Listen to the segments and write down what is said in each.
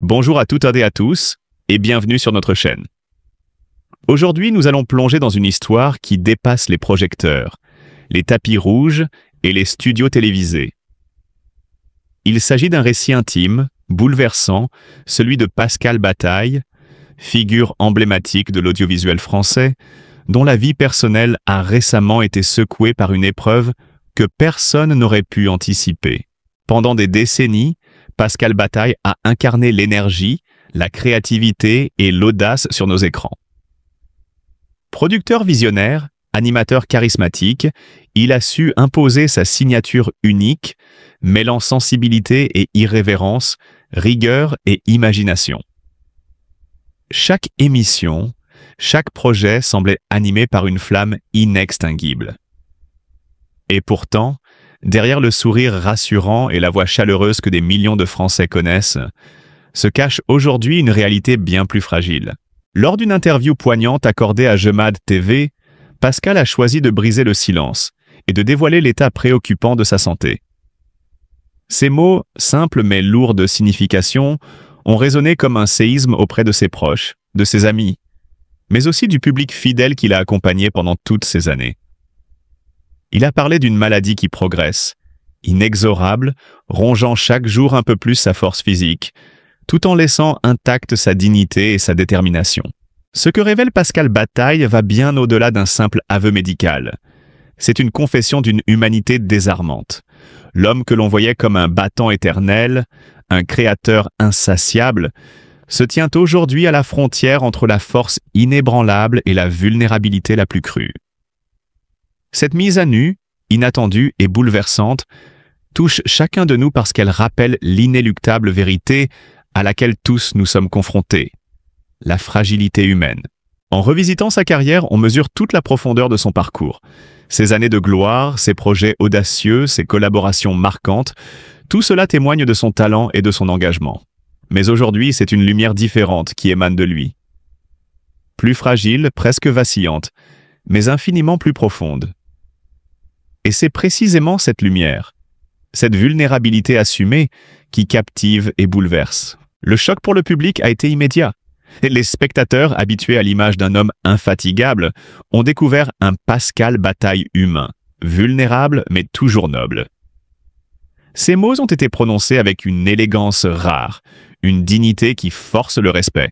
Bonjour à toutes et à tous, et bienvenue sur notre chaîne. Aujourd'hui, nous allons plonger dans une histoire qui dépasse les projecteurs, les tapis rouges et les studios télévisés. Il s'agit d'un récit intime, bouleversant, celui de Pascal Bataille, figure emblématique de l'audiovisuel français, dont la vie personnelle a récemment été secouée par une épreuve que personne n'aurait pu anticiper. Pendant des décennies, Pascal Bataille a incarné l'énergie, la créativité et l'audace sur nos écrans. Producteur visionnaire, animateur charismatique, il a su imposer sa signature unique, mêlant sensibilité et irrévérence, rigueur et imagination. Chaque émission, chaque projet semblait animé par une flamme inextinguible. Et pourtant, derrière le sourire rassurant et la voix chaleureuse que des millions de Français connaissent, se cache aujourd'hui une réalité bien plus fragile. Lors d'une interview poignante accordée à Gemad TV, Pascal a choisi de briser le silence et de dévoiler l'état préoccupant de sa santé. Ces mots, simples mais lourds de signification, ont résonné comme un séisme auprès de ses proches, de ses amis, mais aussi du public fidèle qui l'a accompagné pendant toutes ces années. Il a parlé d'une maladie qui progresse, inexorable, rongeant chaque jour un peu plus sa force physique, tout en laissant intacte sa dignité et sa détermination. Ce que révèle Pascal Bataille va bien au-delà d'un simple aveu médical. C'est une confession d'une humanité désarmante. L'homme que l'on voyait comme un battant éternel, un créateur insatiable, se tient aujourd'hui à la frontière entre la force inébranlable et la vulnérabilité la plus crue. Cette mise à nu, inattendue et bouleversante, touche chacun de nous parce qu'elle rappelle l'inéluctable vérité à laquelle tous nous sommes confrontés, la fragilité humaine. En revisitant sa carrière, on mesure toute la profondeur de son parcours. Ses années de gloire, ses projets audacieux, ses collaborations marquantes, tout cela témoigne de son talent et de son engagement. Mais aujourd'hui, c'est une lumière différente qui émane de lui. Plus fragile, presque vacillante, mais infiniment plus profonde. Et c'est précisément cette lumière, cette vulnérabilité assumée, qui captive et bouleverse. Le choc pour le public a été immédiat. Les spectateurs, habitués à l'image d'un homme infatigable, ont découvert un Pascal Bataille humain, vulnérable mais toujours noble. Ces mots ont été prononcés avec une élégance rare, une dignité qui force le respect.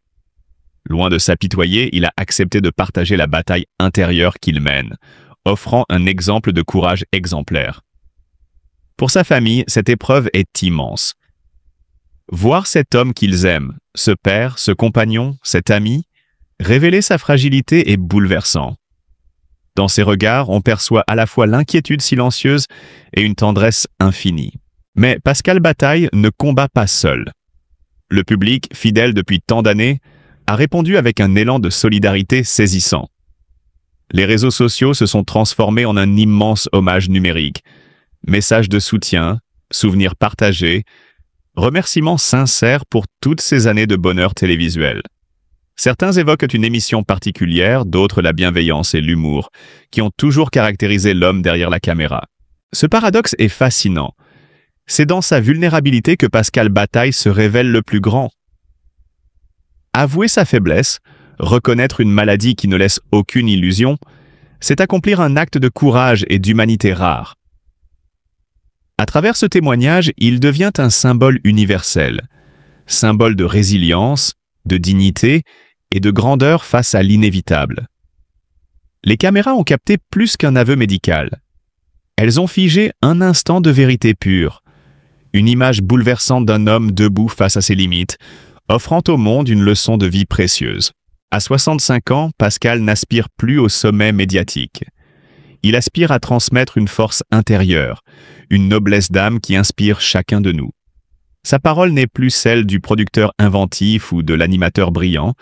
Loin de s'apitoyer, il a accepté de partager la bataille intérieure qu'il mène, offrant un exemple de courage exemplaire. Pour sa famille, cette épreuve est immense. Voir cet homme qu'ils aiment, ce père, ce compagnon, cet ami, révéler sa fragilité est bouleversant. Dans ses regards, on perçoit à la fois l'inquiétude silencieuse et une tendresse infinie. Mais Pascal Bataille ne combat pas seul. Le public, fidèle depuis tant d'années, a répondu avec un élan de solidarité saisissant. Les réseaux sociaux se sont transformés en un immense hommage numérique. Messages de soutien, souvenirs partagés, remerciements sincères pour toutes ces années de bonheur télévisuel. Certains évoquent une émission particulière, d'autres la bienveillance et l'humour, qui ont toujours caractérisé l'homme derrière la caméra. Ce paradoxe est fascinant. C'est dans sa vulnérabilité que Pascal Bataille se révèle le plus grand. Avouer sa faiblesse, reconnaître une maladie qui ne laisse aucune illusion, c'est accomplir un acte de courage et d'humanité rare. À travers ce témoignage, il devient un symbole universel, symbole de résilience, de dignité et de grandeur face à l'inévitable. Les caméras ont capté plus qu'un aveu médical. Elles ont figé un instant de vérité pure, une image bouleversante d'un homme debout face à ses limites, offrant au monde une leçon de vie précieuse. À 65 ans, Pascal n'aspire plus au sommet médiatique. Il aspire à transmettre une force intérieure, une noblesse d'âme qui inspire chacun de nous. Sa parole n'est plus celle du producteur inventif ou de l'animateur brillant,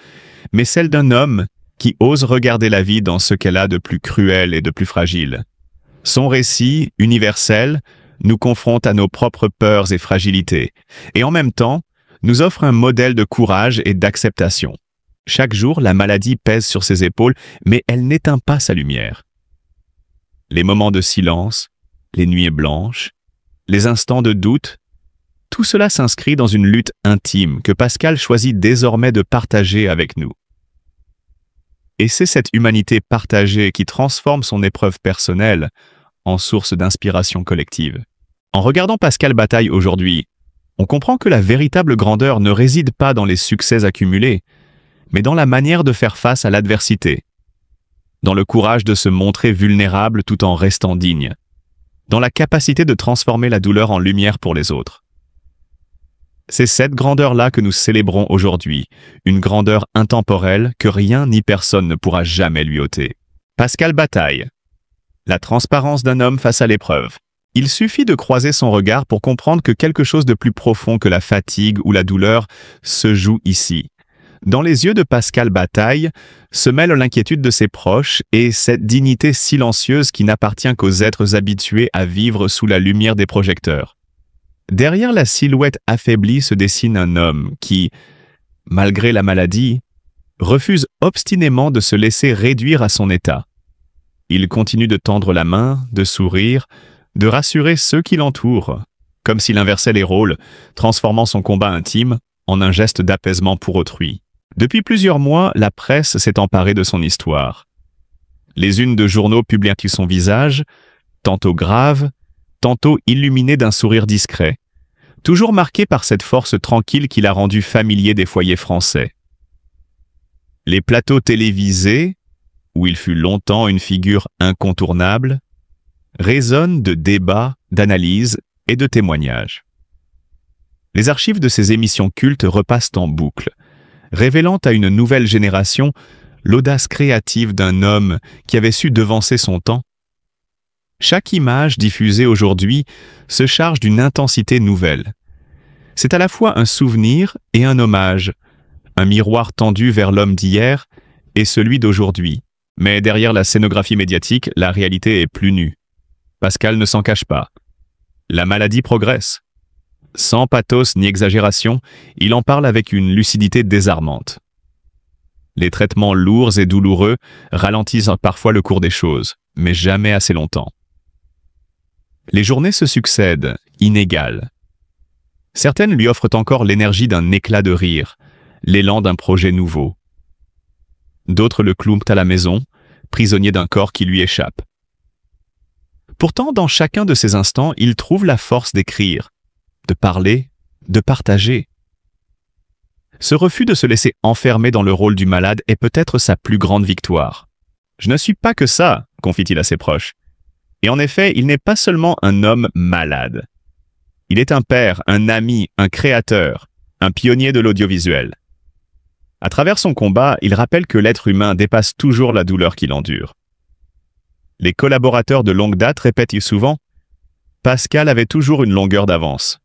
mais celle d'un homme qui ose regarder la vie dans ce qu'elle a de plus cruel et de plus fragile. Son récit, universel, nous confronte à nos propres peurs et fragilités, et en même temps, nous offre un modèle de courage et d'acceptation. Chaque jour, la maladie pèse sur ses épaules, mais elle n'éteint pas sa lumière. Les moments de silence, les nuits blanches, les instants de doute, Tout cela s'inscrit dans une lutte intime que Pascal choisit désormais de partager avec nous. Et c'est cette humanité partagée qui transforme son épreuve personnelle en source d'inspiration collective. En regardant Pascal Bataille aujourd'hui, on comprend que la véritable grandeur ne réside pas dans les succès accumulés, mais dans la manière de faire face à l'adversité, dans le courage de se montrer vulnérable tout en restant digne, dans la capacité de transformer la douleur en lumière pour les autres. C'est cette grandeur-là que nous célébrons aujourd'hui, une grandeur intemporelle que rien ni personne ne pourra jamais lui ôter. Pascal Bataille. La transparence d'un homme face à l'épreuve. Il suffit de croiser son regard pour comprendre que quelque chose de plus profond que la fatigue ou la douleur se joue ici. Dans les yeux de Pascal Bataille se mêle l'inquiétude de ses proches et cette dignité silencieuse qui n'appartient qu'aux êtres habitués à vivre sous la lumière des projecteurs. Derrière la silhouette affaiblie se dessine un homme qui, malgré la maladie, refuse obstinément de se laisser réduire à son état. Il continue de tendre la main, de sourire, de rassurer ceux qui l'entourent, comme s'il inversait les rôles, transformant son combat intime en un geste d'apaisement pour autrui. Depuis plusieurs mois, la presse s'est emparée de son histoire. Les unes de journaux publient son visage, tantôt grave, tantôt illuminé d'un sourire discret, toujours marqué par cette force tranquille qui l'a rendu familier des foyers français. Les plateaux télévisés, où il fut longtemps une figure incontournable, résonnent de débats, d'analyses et de témoignages. Les archives de ces émissions cultes repassent en boucle, révélant à une nouvelle génération l'audace créative d'un homme qui avait su devancer son temps. Chaque image diffusée aujourd'hui se charge d'une intensité nouvelle. C'est à la fois un souvenir et un hommage, un miroir tendu vers l'homme d'hier et celui d'aujourd'hui. Mais derrière la scénographie médiatique, la réalité est plus nue. Pascal ne s'en cache pas. La maladie progresse. Sans pathos ni exagération, il en parle avec une lucidité désarmante. Les traitements lourds et douloureux ralentissent parfois le cours des choses, mais jamais assez longtemps. Les journées se succèdent, inégales. Certaines lui offrent encore l'énergie d'un éclat de rire, l'élan d'un projet nouveau. D'autres le clouent à la maison, prisonnier d'un corps qui lui échappe. Pourtant, dans chacun de ces instants, il trouve la force d'écrire, de parler, de partager. Ce refus de se laisser enfermer dans le rôle du malade est peut-être sa plus grande victoire. « Je ne suis pas que ça », confie-t-il à ses proches. Et en effet, il n'est pas seulement un homme malade. Il est un père, un ami, un créateur, un pionnier de l'audiovisuel. À travers son combat, il rappelle que l'être humain dépasse toujours la douleur qu'il endure. Les collaborateurs de longue date répètent souvent « Pascal avait toujours une longueur d'avance ».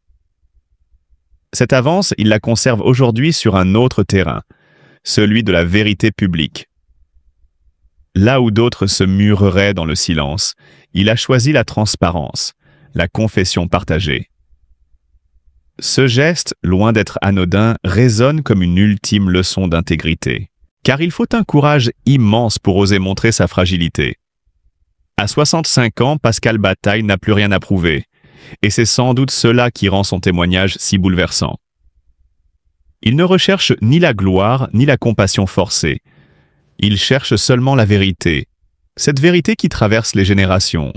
Cette avance, il la conserve aujourd'hui sur un autre terrain, celui de la vérité publique. Là où d'autres se mureraient dans le silence, il a choisi la transparence, la confession partagée. Ce geste, loin d'être anodin, résonne comme une ultime leçon d'intégrité. Car il faut un courage immense pour oser montrer sa fragilité. À 65 ans, Pascal Bataille n'a plus rien à prouver. Et c'est sans doute cela qui rend son témoignage si bouleversant. Il ne recherche ni la gloire, ni la compassion forcée. Il cherche seulement la vérité. Cette vérité qui traverse les générations,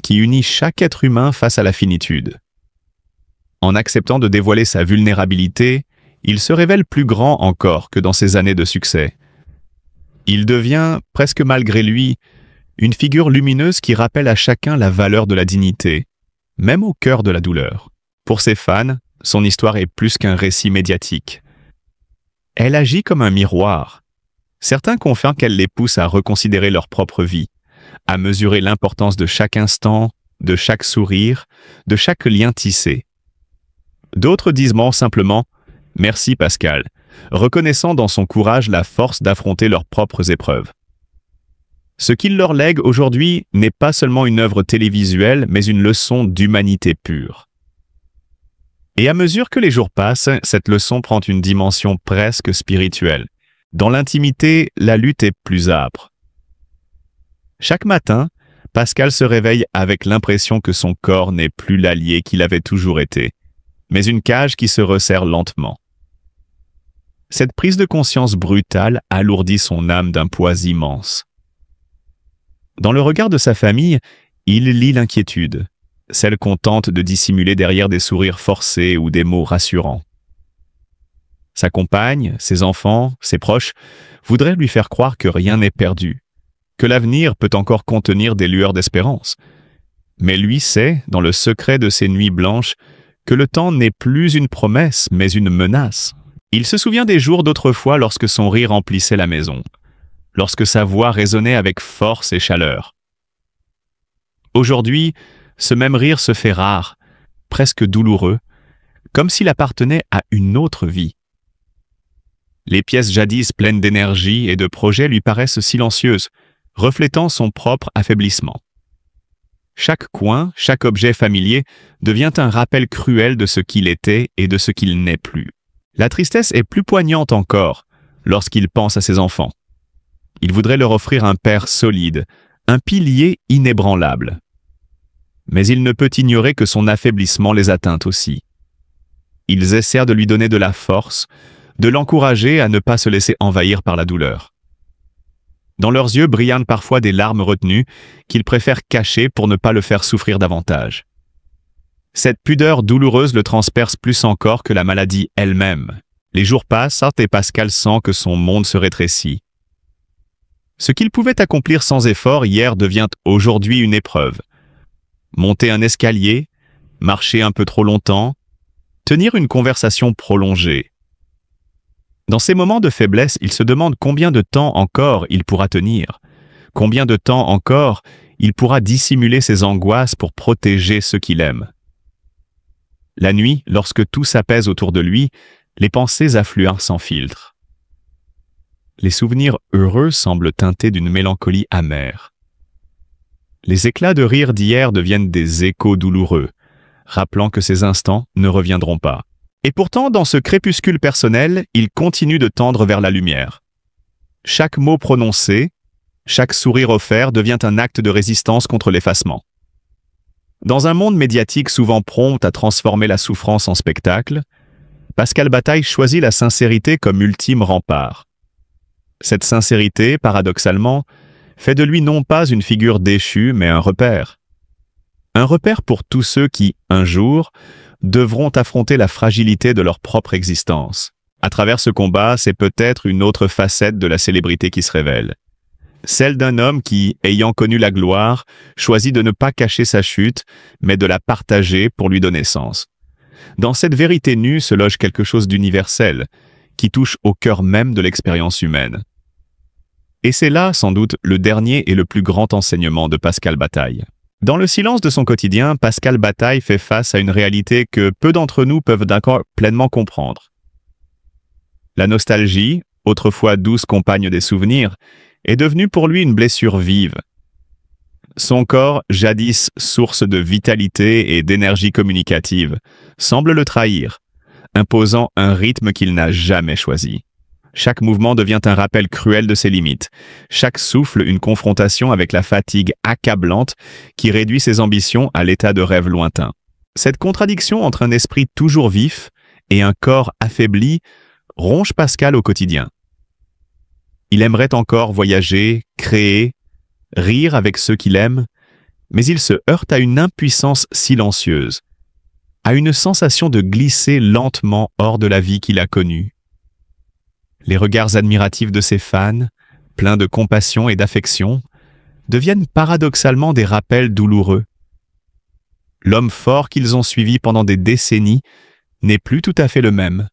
qui unit chaque être humain face à la finitude. En acceptant de dévoiler sa vulnérabilité, il se révèle plus grand encore que dans ses années de succès. Il devient, presque malgré lui, une figure lumineuse qui rappelle à chacun la valeur de la dignité, même au cœur de la douleur. Pour ses fans, son histoire est plus qu'un récit médiatique. Elle agit comme un miroir. Certains confient qu'elle les pousse à reconsidérer leur propre vie, à mesurer l'importance de chaque instant, de chaque sourire, de chaque lien tissé. D'autres disent simplement « Merci Pascal », reconnaissant dans son courage la force d'affronter leurs propres épreuves. Ce qu'il leur lègue aujourd'hui n'est pas seulement une œuvre télévisuelle, mais une leçon d'humanité pure. Et à mesure que les jours passent, cette leçon prend une dimension presque spirituelle. Dans l'intimité, la lutte est plus âpre. Chaque matin, Pascal se réveille avec l'impression que son corps n'est plus l'allié qu'il avait toujours été. mais une cage qui se resserre lentement. Cette prise de conscience brutale alourdit son âme d'un poids immense. Dans le regard de sa famille, il lit l'inquiétude, celle qu'on tente de dissimuler derrière des sourires forcés ou des mots rassurants. Sa compagne, ses enfants, ses proches voudraient lui faire croire que rien n'est perdu, que l'avenir peut encore contenir des lueurs d'espérance. Mais lui sait, dans le secret de ses nuits blanches, que le temps n'est plus une promesse, mais une menace. Il se souvient des jours d'autrefois lorsque son rire emplissait la maison, lorsque sa voix résonnait avec force et chaleur. Aujourd'hui, ce même rire se fait rare, presque douloureux, comme s'il appartenait à une autre vie. Les pièces jadis pleines d'énergie et de projets lui paraissent silencieuses, reflétant son propre affaiblissement. Chaque coin, chaque objet familier devient un rappel cruel de ce qu'il était et de ce qu'il n'est plus. La tristesse est plus poignante encore lorsqu'il pense à ses enfants. Il voudrait leur offrir un père solide, un pilier inébranlable. Mais il ne peut ignorer que son affaiblissement les atteint aussi. Ils essaient de lui donner de la force, de l'encourager à ne pas se laisser envahir par la douleur. Dans leurs yeux brillent parfois des larmes retenues qu'ils préfèrent cacher pour ne pas le faire souffrir davantage. Cette pudeur douloureuse le transperce plus encore que la maladie elle-même. Les jours passent et Pascal sent que son monde se rétrécit. Ce qu'il pouvait accomplir sans effort hier devient aujourd'hui une épreuve. Monter un escalier, marcher un peu trop longtemps, tenir une conversation prolongée. Dans ces moments de faiblesse, il se demande combien de temps encore il pourra tenir, combien de temps encore il pourra dissimuler ses angoisses pour protéger ceux qu'il aime. La nuit, lorsque tout s'apaise autour de lui, les pensées affluent sans filtre. Les souvenirs heureux semblent teintés d'une mélancolie amère. Les éclats de rire d'hier deviennent des échos douloureux, rappelant que ces instants ne reviendront pas. Et pourtant, dans ce crépuscule personnel, il continue de tendre vers la lumière. Chaque mot prononcé, chaque sourire offert devient un acte de résistance contre l'effacement. Dans un monde médiatique souvent prompt à transformer la souffrance en spectacle, Pascal Bataille choisit la sincérité comme ultime rempart. Cette sincérité, paradoxalement, fait de lui non pas une figure déchue, mais un repère. Un repère pour tous ceux qui, un jour, devront affronter la fragilité de leur propre existence. À travers ce combat, c'est peut-être une autre facette de la célébrité qui se révèle. Celle d'un homme qui, ayant connu la gloire, choisit de ne pas cacher sa chute, mais de la partager pour lui donner sens. Dans cette vérité nue se loge quelque chose d'universel, qui touche au cœur même de l'expérience humaine. Et c'est là, sans doute, le dernier et le plus grand enseignement de Pascal Bataille. Dans le silence de son quotidien, Pascal Bataille fait face à une réalité que peu d'entre nous peuvent encore pleinement comprendre. La nostalgie, autrefois douce compagne des souvenirs, est devenue pour lui une blessure vive. Son corps, jadis source de vitalité et d'énergie communicative, semble le trahir, imposant un rythme qu'il n'a jamais choisi. Chaque mouvement devient un rappel cruel de ses limites, chaque souffle une confrontation avec la fatigue accablante qui réduit ses ambitions à l'état de rêve lointain. Cette contradiction entre un esprit toujours vif et un corps affaibli ronge Pascal au quotidien. Il aimerait encore voyager, créer, rire avec ceux qu'il aime, mais il se heurte à une impuissance silencieuse, à une sensation de glisser lentement hors de la vie qu'il a connue. Les regards admiratifs de ses fans, pleins de compassion et d'affection, deviennent paradoxalement des rappels douloureux. L'homme fort qu'ils ont suivi pendant des décennies n'est plus tout à fait le même.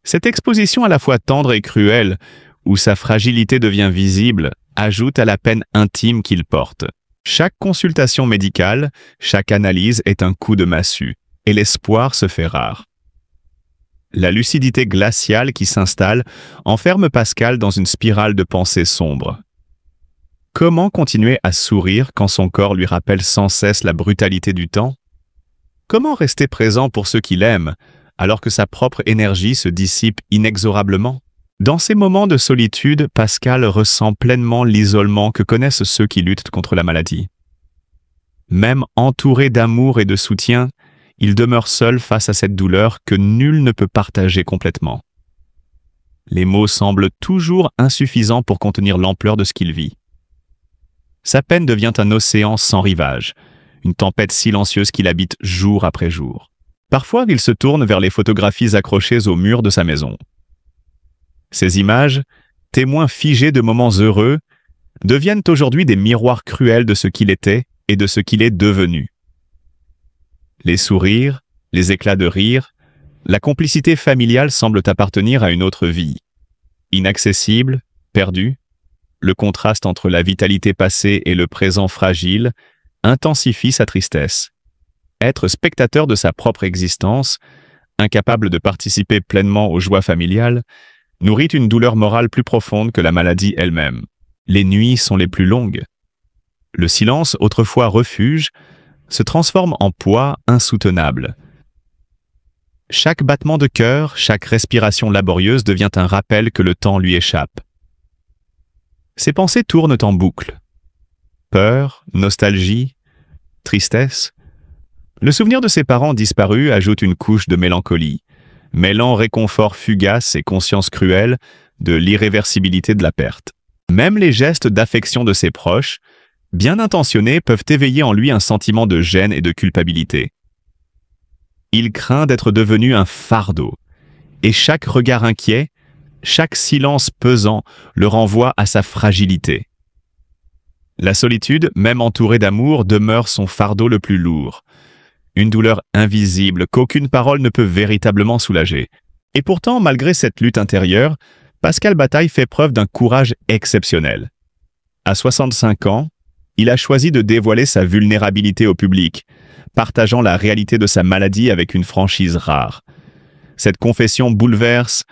Cette exposition à la fois tendre et cruelle, où sa fragilité devient visible, ajoute à la peine intime qu'il porte. Chaque consultation médicale, chaque analyse est un coup de massue, et l'espoir se fait rare. La lucidité glaciale qui s'installe enferme Pascal dans une spirale de pensées sombres. Comment continuer à sourire quand son corps lui rappelle sans cesse la brutalité du temps? Comment rester présent pour ceux qu'il aime, alors que sa propre énergie se dissipe inexorablement? Dans ces moments de solitude, Pascal ressent pleinement l'isolement que connaissent ceux qui luttent contre la maladie. Même entouré d'amour et de soutien, il demeure seul face à cette douleur que nul ne peut partager complètement. Les mots semblent toujours insuffisants pour contenir l'ampleur de ce qu'il vit. Sa peine devient un océan sans rivage, une tempête silencieuse qu'il habite jour après jour. Parfois, il se tourne vers les photographies accrochées au mur de sa maison. Ces images, témoins figés de moments heureux, deviennent aujourd'hui des miroirs cruels de ce qu'il était et de ce qu'il est devenu. Les sourires, les éclats de rire, la complicité familiale semblent appartenir à une autre vie. Inaccessible, perdue, le contraste entre la vitalité passée et le présent fragile intensifie sa tristesse. Être spectateur de sa propre existence, incapable de participer pleinement aux joies familiales, nourrit une douleur morale plus profonde que la maladie elle-même. Les nuits sont les plus longues. Le silence, autrefois refuge, se transforme en poids insoutenable. Chaque battement de cœur, chaque respiration laborieuse devient un rappel que le temps lui échappe. Ses pensées tournent en boucle. Peur, nostalgie, tristesse. Le souvenir de ses parents disparus ajoute une couche de mélancolie, mêlant réconfort fugace et conscience cruelle de l'irréversibilité de la perte. Même les gestes d'affection de ses proches, bien intentionnés, peuvent éveiller en lui un sentiment de gêne et de culpabilité. Il craint d'être devenu un fardeau, et chaque regard inquiet, chaque silence pesant le renvoie à sa fragilité. La solitude, même entourée d'amour, demeure son fardeau le plus lourd. Une douleur invisible qu'aucune parole ne peut véritablement soulager. Et pourtant, malgré cette lutte intérieure, Pascal Bataille fait preuve d'un courage exceptionnel. À 65 ans, il a choisi de dévoiler sa vulnérabilité au public, partageant la réalité de sa maladie avec une franchise rare. Cette confession bouleverse,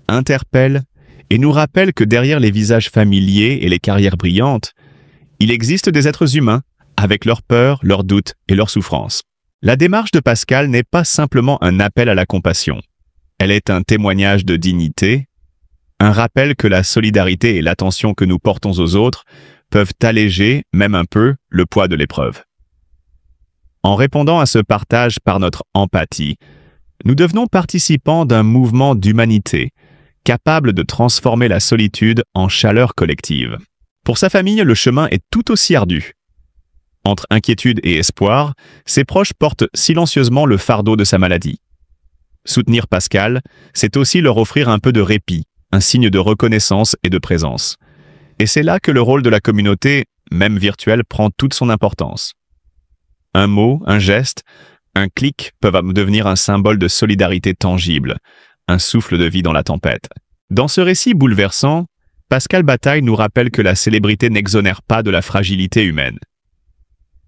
interpelle et nous rappelle que derrière les visages familiers et les carrières brillantes, il existe des êtres humains avec leurs peurs, leurs doutes et leurs souffrances. La démarche de Pascal n'est pas simplement un appel à la compassion. Elle est un témoignage de dignité, un rappel que la solidarité et l'attention que nous portons aux autres peuvent alléger, même un peu, le poids de l'épreuve. En répondant à ce partage par notre empathie, nous devenons participants d'un mouvement d'humanité, capable de transformer la solitude en chaleur collective. Pour sa famille, le chemin est tout aussi ardu. Entre inquiétude et espoir, ses proches portent silencieusement le fardeau de sa maladie. Soutenir Pascal, c'est aussi leur offrir un peu de répit, un signe de reconnaissance et de présence. Et c'est là que le rôle de la communauté, même virtuelle, prend toute son importance. Un mot, un geste, un clic peuvent devenir un symbole de solidarité tangible, un souffle de vie dans la tempête. Dans ce récit bouleversant, Pascal Bataille nous rappelle que la célébrité n'exonère pas de la fragilité humaine.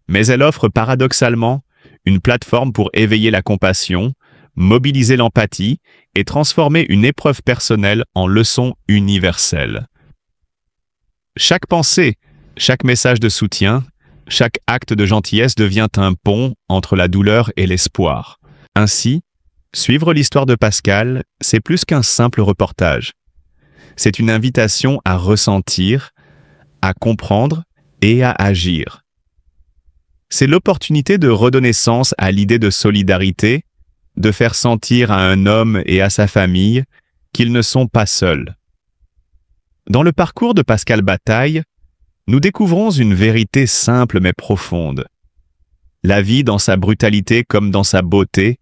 Mais elle offre paradoxalement une plateforme pour éveiller la compassion, mobiliser l'empathie et transformer une épreuve personnelle en leçon universelle. Chaque pensée, chaque message de soutien, chaque acte de gentillesse devient un pont entre la douleur et l'espoir. Ainsi, suivre l'histoire de Pascal, c'est plus qu'un simple reportage. C'est une invitation à ressentir, à comprendre et à agir. C'est l'opportunité de redonner sens à l'idée de solidarité, de faire sentir à un homme et à sa famille qu'ils ne sont pas seuls. Dans le parcours de Pascal Bataille, nous découvrons une vérité simple mais profonde. La vie, dans sa brutalité comme dans sa beauté,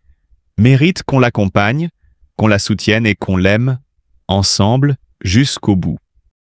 mérite qu'on l'accompagne, qu'on la soutienne et qu'on l'aime, ensemble, jusqu'au bout.